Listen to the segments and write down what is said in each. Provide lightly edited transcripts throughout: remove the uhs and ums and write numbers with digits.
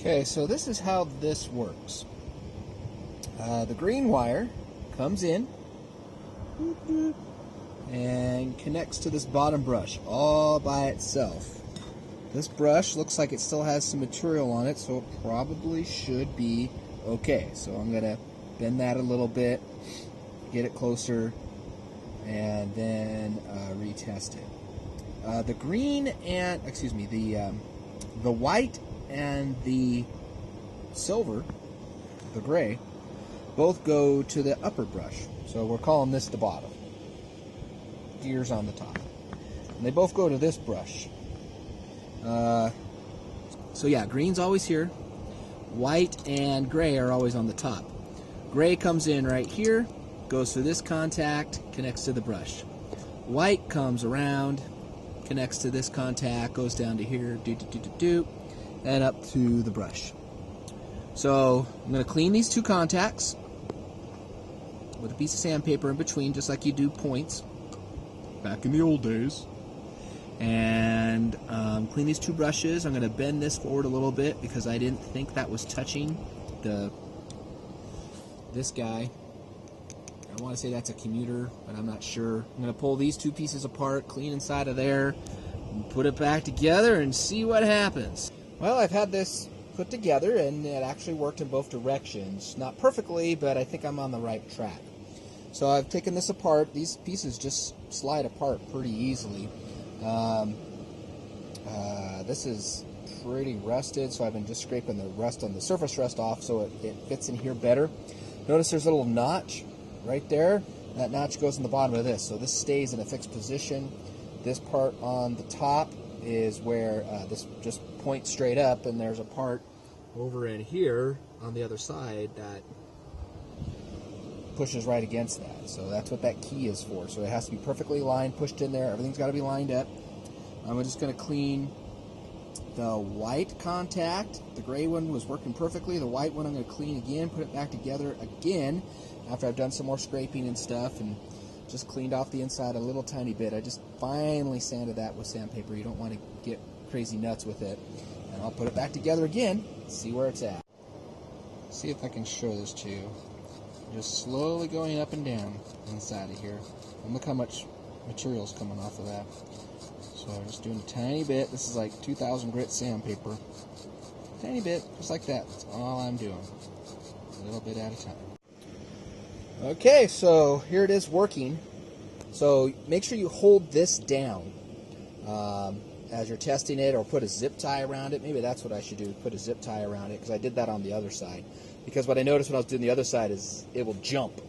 Okay, so this is how this works. The green wire comes in and connects to this bottom brush all by itself. This brush looks like it still has some material on it, so it probably should be okay. So I'm going to bend that a little bit, get it closer, and then retest it. The green and, the white and the silver, the gray, both go to the upper brush. So we're calling this the bottom. Gears on the top. And they both go to this brush. So yeah, green's always here. White and gray are always on the top. Gray comes in right here, goes through this contact, connects to the brush. White comes around, connects to this contact, goes down to here, and up to the brush. So I'm going to clean these two contacts with a piece of sandpaper in between, just like you do points back in the old days. And clean these two brushes. I'm going to bend this forward a little bit because I didn't think that was touching this guy. I want to say that's a commuter, but I'm not sure. I'm going to pull these two pieces apart, clean inside of there, and put it back together and see what happens. Well, I've had this put together and it actually worked in both directions. Not perfectly, but I think I'm on the right track. So I've taken this apart. These pieces just slide apart pretty easily. This is pretty rusted, so I've been just scraping the rust on the surface rust off so it fits in here better. Notice there's a little notch right there. That notch goes in the bottom of this, so this stays in a fixed position. This part on the top is where this just points straight up, and there's a part over in here on the other side that pushes right against that. So that's what that key is for. So it has to be perfectly lined, pushed in there. Everything's got to be lined up. I'm just going to clean the white contact. The gray one was working perfectly. The white one I'm going to clean again, put it back together again after I've done some more scraping and stuff and just cleaned off the inside a little tiny bit. I just finally sanded that with sandpaper. You don't want to get crazy nuts with it. And I'll put it back together again, see where it's at. See if I can show this to you. Just slowly going up and down inside of here. And look how much material's coming off of that. So I'm just doing a tiny bit. This is like 2,000 grit sandpaper. Tiny bit, just like that. That's all I'm doing. A little bit at a time. Okay, so here it is working. So make sure you hold this down as you're testing it, or put a zip tie around it. Maybe that's what I should do, put a zip tie around it, because I did that on the other side. Because what I noticed when I was doing the other side is it will jump.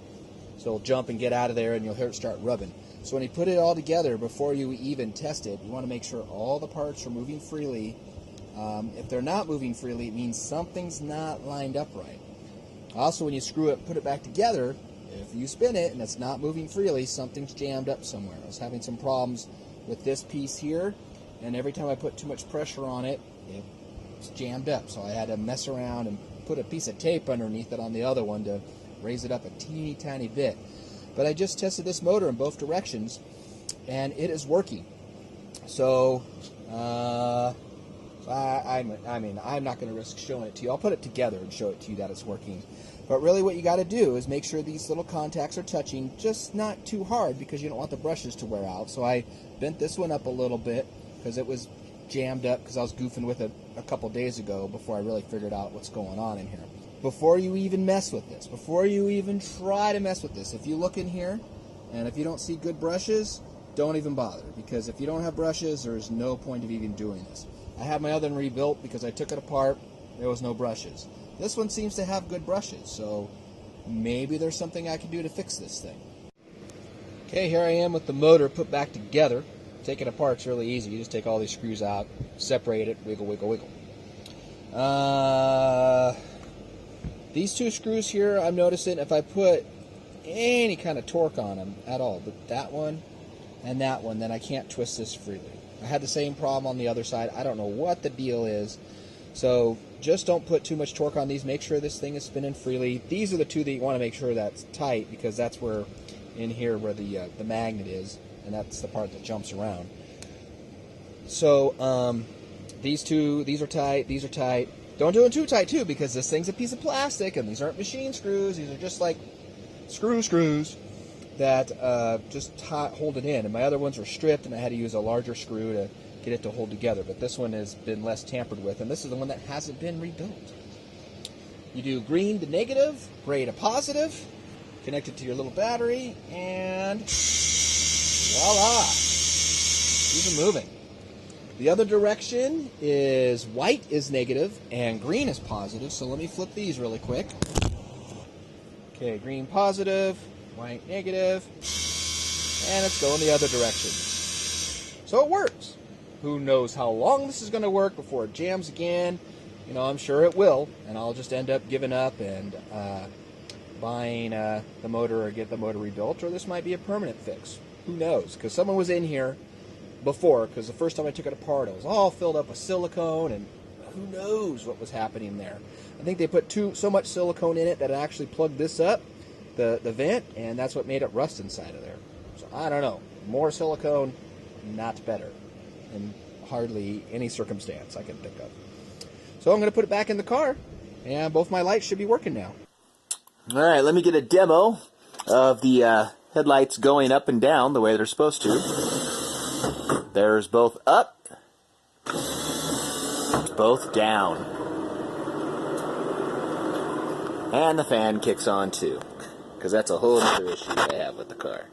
So it'll jump and get out of there, and you'll hear it start rubbing. So when you put it all together, before you even test it, you want to make sure all the parts are moving freely. If they're not moving freely, it means something's not lined up right. Also, when you screw it, put it back together, if you spin it and it's not moving freely, something's jammed up somewhere. I was having some problems with this piece here, and every time I put too much pressure on it, it's jammed up. So I had to mess around and put a piece of tape underneath it on the other one to raise it up a teeny tiny bit. But I just tested this motor in both directions, and it is working. So, I mean, I'm not going to risk showing it to you. I'll put it together and show it to you that it's working. But really what you got to do is make sure these little contacts are touching, just not too hard, because you don't want the brushes to wear out. So I bent this one up a little bit because it was jammed up because I was goofing with it a couple days ago before I really figured out what's going on in here. Before you even mess with this, before you even try to mess with this, if you look in here and if you don't see good brushes, don't even bother, because if you don't have brushes, there's no point of even doing this. I had my other one rebuilt because I took it apart, there was no brushes. This one seems to have good brushes, so maybe there's something I can do to fix this thing. Okay, here I am with the motor put back together. Take it apart's really easy. You just take all these screws out, separate it, wiggle, wiggle, wiggle. These two screws here, I'm noticing if I put any kind of torque on them at all, but that one and that one, then I can't twist this freely. I had the same problem on the other side. I don't know what the deal is. So just don't put too much torque on these. Make sure this thing is spinning freely. These are the two that you want to make sure that's tight, because that's where, in here, where the magnet is, and that's the part that jumps around. So these two, these are tight, these are tight. Don't do it too tight, too, because this thing's a piece of plastic, and these aren't machine screws. These are just like screws that just hold it in. And my other ones were stripped, and I had to use a larger screw to get it to hold together. But this one has been less tampered with, and this is the one that hasn't been rebuilt. You do green to negative, gray to positive, connect it to your little battery, and voila! These are moving. The other direction is white is negative and green is positive, so let me flip these really quick. Okay, green positive, white negative, and it's going the other direction. So it works. Who knows how long this is going to work before it jams again. You know, I'm sure it will, and I'll just end up giving up and buying the motor or get the motor rebuilt, or this might be a permanent fix. Who knows? Because someone was in here before, because the first time I took it apart, it was all filled up with silicone, and who knows what was happening there. I think they put so much silicone in it that it actually plugged this up, the vent, and that's what made it rust inside of there. So I don't know. More silicone, not better in hardly any circumstance I can think of. So I'm going to put it back in the car, and both my lights should be working now. All right, let me get a demo of the headlights going up and down the way they're supposed to. There's both up, both down. And the fan kicks on too, because that's a whole other issue I have with the car.